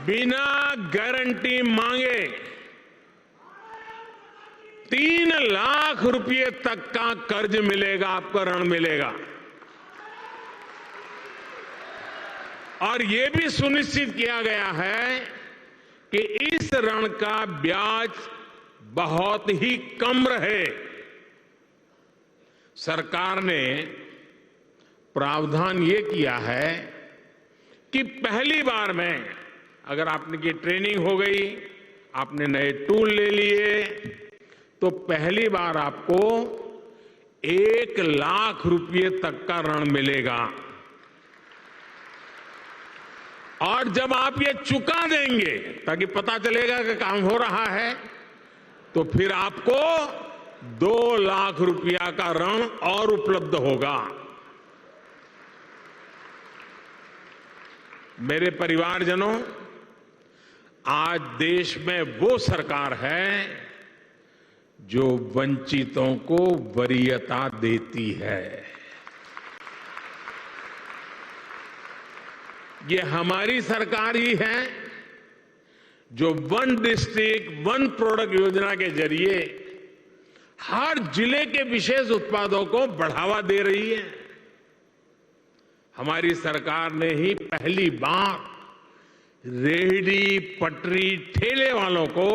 बिना गारंटी मांगे 3 लाख रुपए तक का कर्ज मिलेगा, आपको ऋण मिलेगा। और यह भी सुनिश्चित किया गया है कि इस ऋण का ब्याज बहुत ही कम रहे। सरकार ने प्रावधान ये किया है कि पहली बार में अगर आपने की ट्रेनिंग हो गई, आपने नए टूल ले लिए, तो पहली बार आपको 1 लाख रुपए तक का ऋण मिलेगा। और जब आप ये चुका देंगे, ताकि पता चलेगा कि काम हो रहा है, तो फिर आपको 2 लाख रुपया का ऋण और उपलब्ध होगा। मेरे परिवारजनों, आज देश में वो सरकार है जो वंचितों को वरीयता देती है। ये हमारी सरकार ही है जो वन डिस्ट्रिक्ट वन प्रोडक्ट योजना के जरिए हर जिले के विशेष उत्पादों को बढ़ावा दे रही है। हमारी सरकार ने ही पहली बार रेहड़ी, पटरी, ठेले वालों को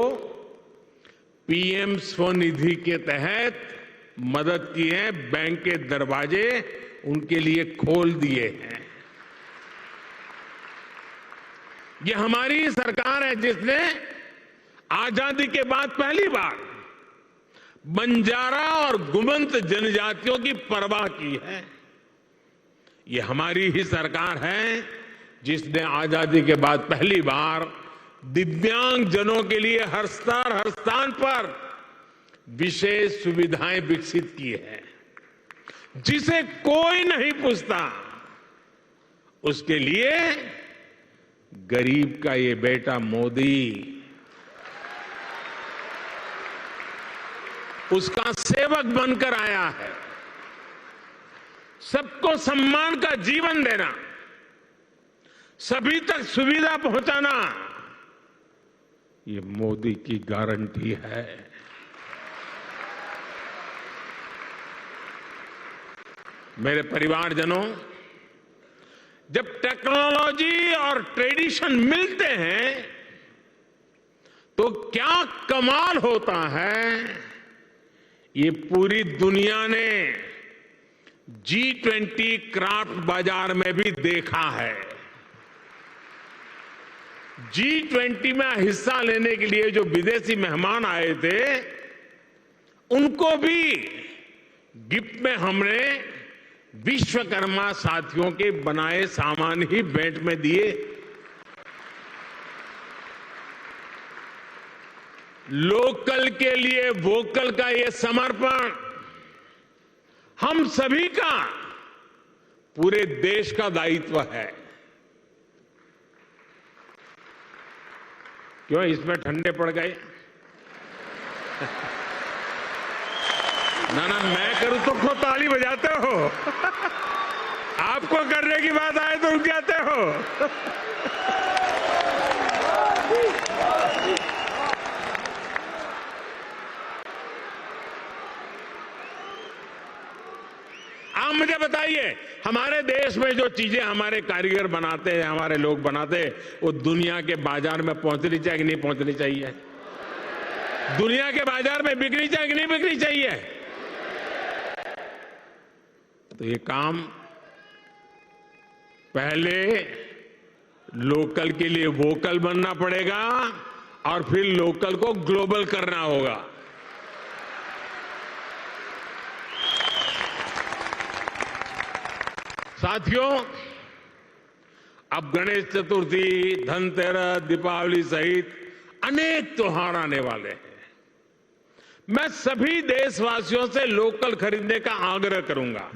पीएम स्वनिधि के तहत मदद की है। बैंक के दरवाजे उनके लिए खोल दिए हैं। ये हमारी सरकार है जिसने आजादी के बाद पहली बार बंजारा और गुमंत जनजातियों की परवाह की है। ये हमारी ही सरकार है जिसने आजादी के बाद पहली बार दिव्यांग जनों के लिए हर स्तर, हर स्थान पर विशेष सुविधाएं विकसित की है। जिसे कोई नहीं पूछता, उसके लिए गरीब का ये बेटा मोदी उसका सेवक बनकर आया है। सबको सम्मान का जीवन देना, सभी तक सुविधा पहुंचाना, ये मोदी की गारंटी है। मेरे परिवारजनों, जब टेक्नोलॉजी और ट्रेडिशन मिलते हैं तो क्या कमाल होता है, ये पूरी दुनिया ने G20 क्राफ्ट बाजार में भी देखा है। G20 में हिस्सा लेने के लिए जो विदेशी मेहमान आए थे, उनको भी गिफ्ट में हमने विश्वकर्मा साथियों के बनाए सामान ही भेंट में दिए। लोकल के लिए वोकल का ये समर्पण हम सभी का, पूरे देश का दायित्व है। क्यों इसमें ठंडे पड़ गए? ना ना, मैं करूं तो क्यों ताली बजाते हो? आपको करने की बात आए तो रुक जाते हो। आप मुझे बताइए, हमारे देश में जो चीजें हमारे कारीगर बनाते हैं, हमारे लोग बनाते हैं, वो दुनिया के बाजार में पहुंचनी चाहिए कि नहीं पहुंचनी चाहिए? दुनिया के बाजार में बिकनी चाहिए कि नहीं बिकनी चाहिए? तो ये काम पहले लोकल के लिए वोकल बनना पड़ेगा और फिर लोकल को ग्लोबल करना होगा। साथियों, अब गणेश चतुर्थी, धनतेरस, दीपावली सहित अनेक त्योहार आने वाले हैं। मैं सभी देशवासियों से लोकल खरीदने का आग्रह करूंगा।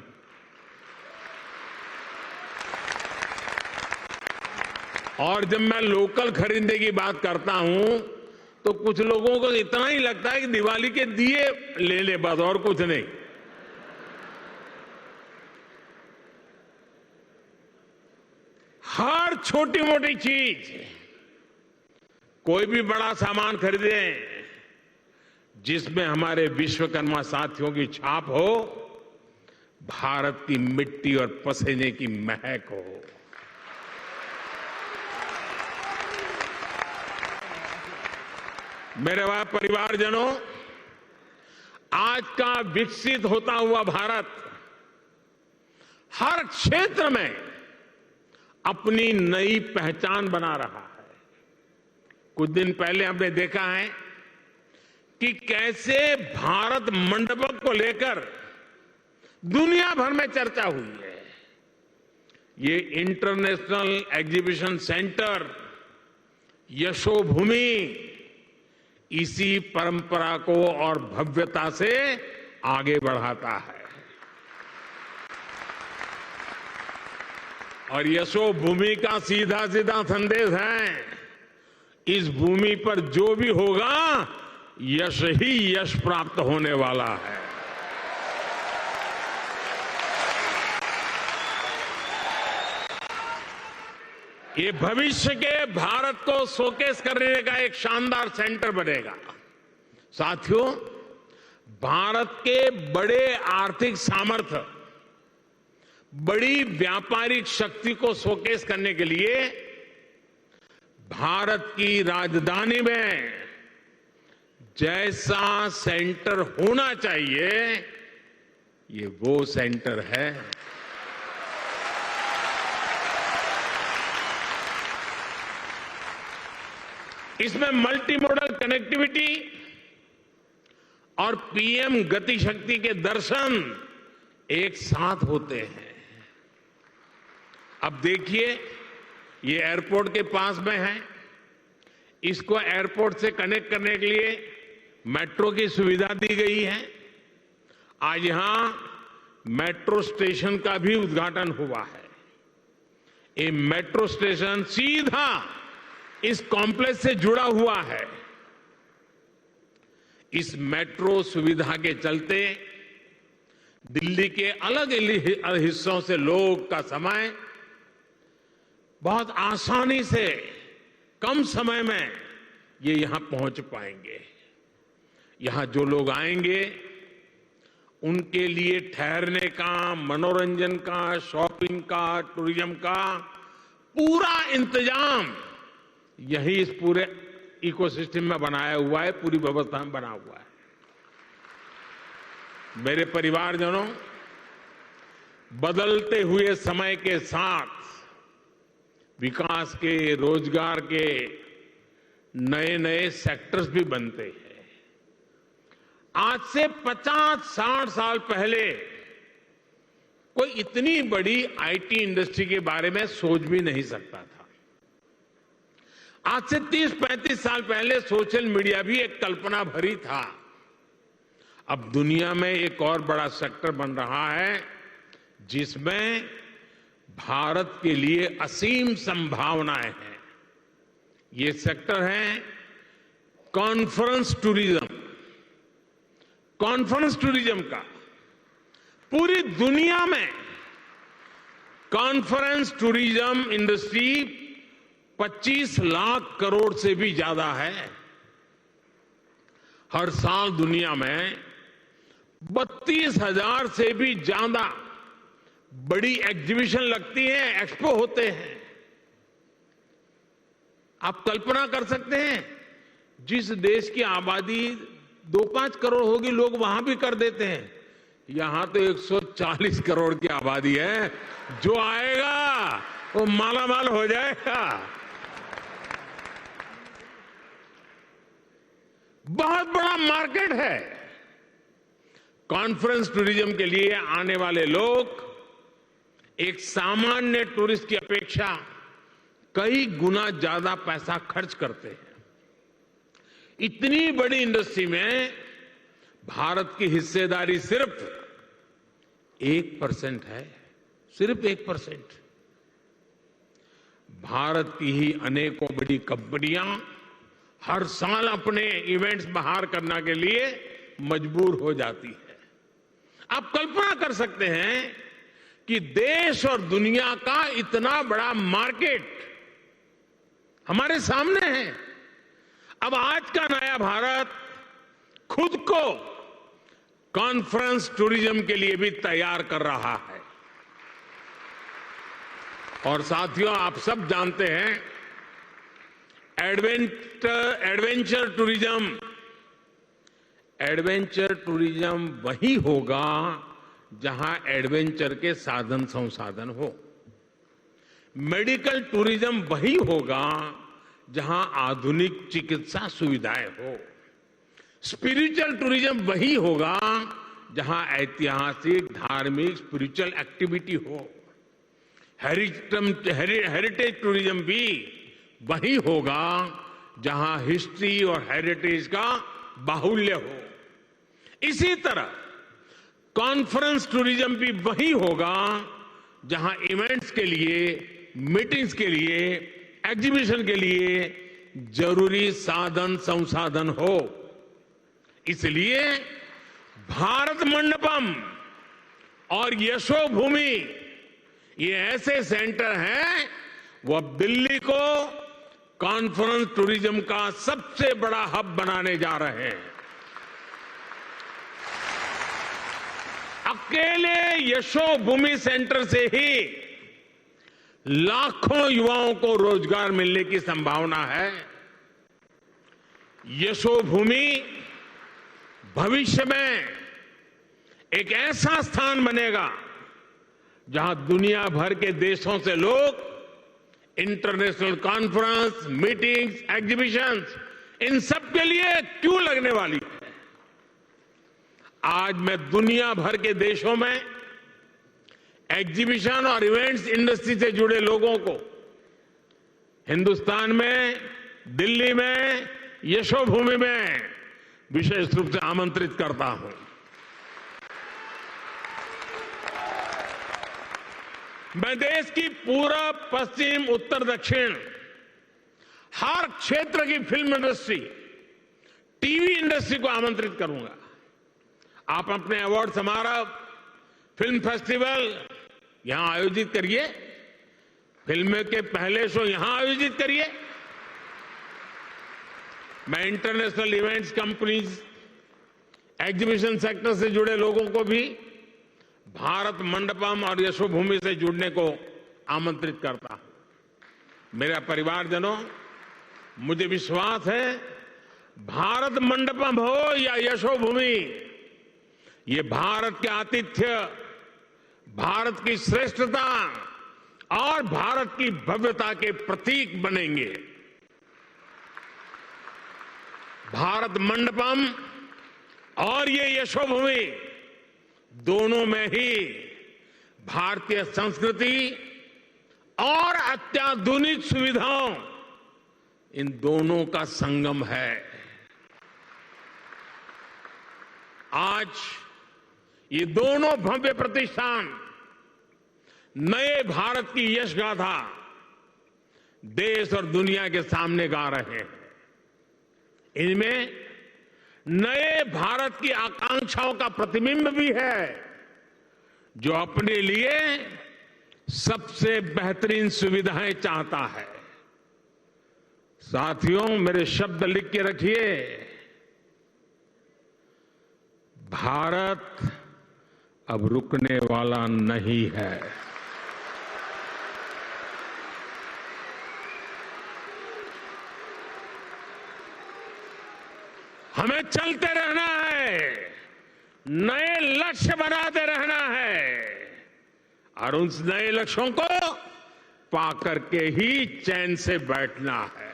और जब मैं लोकल खरीदने की बात करता हूं तो कुछ लोगों को इतना ही लगता है कि दिवाली के दिए ले ले, बस और कुछ नहीं। हर छोटी मोटी चीज कोई भी बड़ा सामान खरीदें जिसमें हमारे विश्वकर्मा साथियों की छाप हो, भारत की मिट्टी और पसीने की महक हो। मेरे परिवारजनों, आज का विकसित होता हुआ भारत हर क्षेत्र में अपनी नई पहचान बना रहा है। कुछ दिन पहले हमने देखा है कि कैसे भारत मंडपम को लेकर दुनिया भर में चर्चा हुई है। ये इंटरनेशनल एग्जीबिशन सेंटर यशोभूमि इसी परंपरा को और भव्यता से आगे बढ़ाता है। और यशोभूमि का सीधा सीधा संदेश है, इस भूमि पर जो भी होगा यश ही यश प्राप्त होने वाला है। ये भविष्य के भारत को शोकेस करने का एक शानदार सेंटर बनेगा। साथियों, भारत के बड़े आर्थिक सामर्थ्य, बड़ी व्यापारिक शक्ति को शोकेस करने के लिए भारत की राजधानी में जैसा सेंटर होना चाहिए, ये वो सेंटर है। इसमें मल्टी मॉडल कनेक्टिविटी और पीएम गति शक्ति के दर्शन एक साथ होते हैं। अब देखिए, ये एयरपोर्ट के पास में है। इसको एयरपोर्ट से कनेक्ट करने के लिए मेट्रो की सुविधा दी गई है। आज यहां मेट्रो स्टेशन का भी उद्घाटन हुआ है। ये मेट्रो स्टेशन सीधा इस कॉम्प्लेक्स से जुड़ा हुआ है। इस मेट्रो सुविधा के चलते दिल्ली के अलग अलग हिस्सों से लोग का समय बहुत आसानी से कम समय में ये यहां पहुंच पाएंगे। यहां जो लोग आएंगे उनके लिए ठहरने का, मनोरंजन का, शॉपिंग का, टूरिज्म का पूरा इंतजाम यही इस पूरे इकोसिस्टम में बनाया हुआ है, पूरी व्यवस्था में बना हुआ है। मेरे परिवारजनों, बदलते हुए समय के साथ विकास के, रोजगार के नए नए सेक्टर्स भी बनते हैं। आज से 50-60 साल पहले कोई इतनी बड़ी आईटी इंडस्ट्री के बारे में सोच भी नहीं सकता था। आज से 30-35 साल पहले सोशल मीडिया भी एक कल्पना भरी था। अब दुनिया में एक और बड़ा सेक्टर बन रहा है जिसमें भारत के लिए असीम संभावनाएं हैं। ये सेक्टर है कॉन्फ्रेंस टूरिज्म। कॉन्फ्रेंस टूरिज्म का पूरी दुनिया में conference tourism industry 25 lakh crore से भी ज्यादा है। हर साल दुनिया में 32,000 से भी ज्यादा बड़ी एग्जीबिशन लगती है, एक्सपो होते हैं। आप कल्पना कर सकते हैं, जिस देश की आबादी 2-5 करोड़ होगी, लोग वहां भी कर देते हैं। यहां तो 140 करोड़ की आबादी है। जो आएगा वो मालामाल हो जाएगा। बहुत बड़ा मार्केट है। कॉन्फ्रेंस टूरिज्म के लिए आने वाले लोग एक सामान्य टूरिस्ट की अपेक्षा कई गुना ज्यादा पैसा खर्च करते हैं। इतनी बड़ी इंडस्ट्री में भारत की हिस्सेदारी सिर्फ 1% है, सिर्फ 1%। भारत की ही अनेकों बड़ी कंपनियां हर साल अपने इवेंट्स बाहर करने के लिए मजबूर हो जाती है। आप कल्पना कर सकते हैं कि देश और दुनिया का इतना बड़ा मार्केट हमारे सामने है। अब आज का नया भारत खुद को कॉन्फ्रेंस टूरिज्म के लिए भी तैयार कर रहा है। और साथियों, आप सब जानते हैं, एडवेंचर टूरिज्म वही होगा जहां एडवेंचर के साधन संसाधन हो। मेडिकल टूरिज्म वही होगा जहां आधुनिक चिकित्सा सुविधाएं हो। स्पिरिचुअल टूरिज्म वही होगा जहां ऐतिहासिक, धार्मिक, स्पिरिचुअल एक्टिविटी हो। हेरिटेज टूरिज्म भी वही होगा जहां हिस्ट्री और हेरिटेज का बाहुल्य हो। इसी तरह कॉन्फ्रेंस टूरिज्म भी वही होगा जहां इवेंट्स के लिए, मीटिंग्स के लिए, एग्जीबिशन के लिए जरूरी साधन संसाधन हो। इसलिए भारत मंडपम और यशोभूमि ये ऐसे सेंटर हैं, वो अब दिल्ली को कॉन्फ्रेंस टूरिज्म का सबसे बड़ा हब बनाने जा रहे हैं। अकेले यशोभूमि सेंटर से ही लाखों युवाओं को रोजगार मिलने की संभावना है। यशोभूमि भविष्य में एक ऐसा स्थान बनेगा जहां दुनिया भर के देशों से लोग इंटरनेशनल कॉन्फ्रेंस, मीटिंग्स, एग्जीबिशंस, इन सब के लिए क्यों लगने वाली है। आज मैं दुनिया भर के देशों में एग्जीबिशन और इवेंट्स इंडस्ट्री से जुड़े लोगों को हिंदुस्तान में, दिल्ली में, यशोभूमि में विशेष रूप से आमंत्रित करता हूं। मैं देश की पूरब, पश्चिम, उत्तर, दक्षिण हर क्षेत्र की फिल्म इंडस्ट्री, टीवी इंडस्ट्री को आमंत्रित करूंगा। आप अपने अवार्ड समारोह, फिल्म फेस्टिवल यहां आयोजित करिए, फिल्म के पहले शो यहां आयोजित करिए। मैं international events companies, exhibition sector से जुड़े लोगों को भी भारत मंडपम और यशोभूमि से जुड़ने को आमंत्रित करता हूं। मेरा परिवारजनों, मुझे विश्वास है, भारत मंडपम हो या यशोभूमि, ये भारत के आतिथ्य, भारत की श्रेष्ठता और भारत की भव्यता के प्रतीक बनेंगे। भारत मंडपम और ये यशोभूमि दोनों में ही भारतीय संस्कृति और अत्याधुनिक सुविधाओं, इन दोनों का संगम है। आज ये दोनों भव्य प्रतिष्ठान नए भारत की यश गाथा देश और दुनिया के सामने गा रहे हैं। इनमें नए भारत की आकांक्षाओं का प्रतिबिंब भी है, जो अपने लिए सबसे बेहतरीन सुविधाएं चाहता है। साथियों, मेरे शब्द लिख के रखिए, भारत अब रुकने वाला नहीं है। हमें चलते रहना है, नए लक्ष्य बनाते रहना है और उन नए लक्ष्यों को पाकर के ही चैन से बैठना है।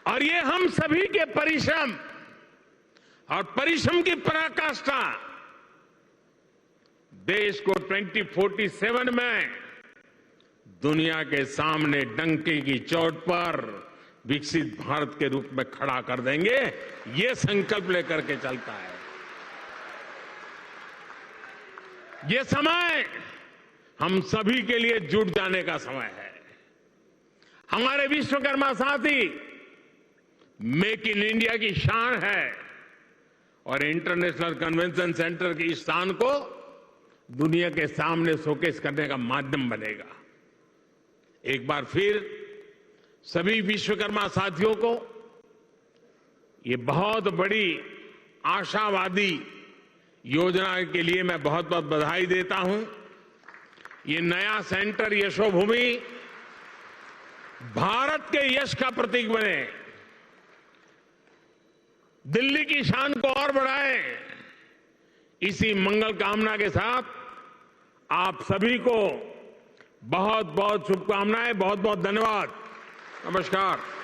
और ये हम सभी के परिश्रम और परिश्रम की पराकाष्ठा देश को 2047 में दुनिया के सामने डंके की चोट पर विकसित भारत के रूप में खड़ा कर देंगे, ये संकल्प लेकर के चलता है। ये समय हम सभी के लिए जुट जाने का समय है। हमारे विश्वकर्मा साथी मेक इन इंडिया की शान है और इंटरनेशनल कन्वेंशन सेंटर की इस शान को दुनिया के सामने शोकेस करने का माध्यम बनेगा। एक बार फिर सभी विश्वकर्मा साथियों को ये बहुत बड़ी आशावादी योजना के लिए मैं बहुत बहुत बधाई देता हूं। ये नया सेंटर यशोभूमि भारत के यश का प्रतीक बने, दिल्ली की शान को और बढ़ाए। इसी मंगल कामना के साथ आप सभी को बहुत बहुत शुभकामनाएं, बहुत बहुत धन्यवाद। नमस्कार।